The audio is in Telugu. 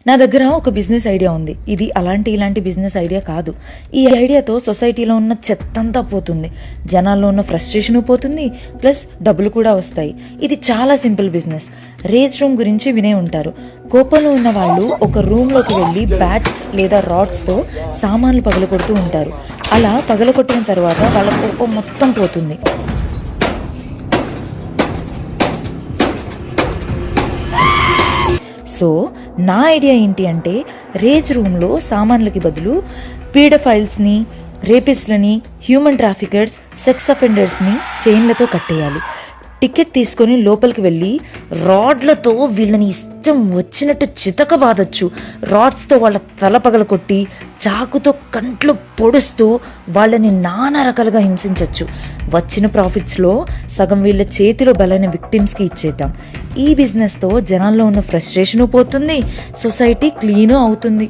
నా దగ్గర ఒక బిజినెస్ ఐడియా ఉంది. ఇది ఇలాంటి బిజినెస్ ఐడియా కాదు. ఈ ఐడియాతో సొసైటీలో ఉన్న చెత్తంతా పోతుంది, జనాల్లో ఉన్న ఫ్రస్ట్రేషన్ పోతుంది, ప్లస్ డబ్బులు కూడా వస్తాయి. ఇది చాలా సింపుల్ బిజినెస్. రేజ్ రూమ్ గురించి వినే ఉంటారు. కోపంలో ఉన్న వాళ్ళు ఒక రూమ్లోకి వెళ్ళి బ్యాట్స్ లేదా రాడ్స్తో సామాన్లు పగలగొడుతూ ఉంటారు. అలా పగలగొట్టిన తర్వాత వాళ్ళ కోపం మొత్తం పోతుంది. సో నా ఐడియా ఏంటి అంటే, రేజ్ రూమ్లో సామాన్లకి బదులు పీడోఫైల్స్ని, రేపిస్ట్లని, హ్యూమన్ ట్రాఫికర్స్, సెక్స్ అఫెండర్స్ని చైన్లతో కట్టేయాలి. టికెట్ తీసుకొని లోపలికి వెళ్ళి రాడ్లతో వీళ్ళని ఇష్టం వచ్చినట్టు చితకబాదొచ్చు. రాడ్స్తో వాళ్ళ తల పగల కొట్టి, చాకుతో కంట్లో పొడుస్తూ వాళ్ళని నానా రకాలుగా హింసించవచ్చు. వచ్చిన ప్రాఫిట్స్లో సగం వీళ్ళ చేతిలో బలైన విక్టిమ్స్కి ఇచ్చేద్దాం. ఈ బిజినెస్తో జనాల్లో ఉన్న ఫ్రస్ట్రేషను పోతుంది, సొసైటీ క్లీను అవుతుంది.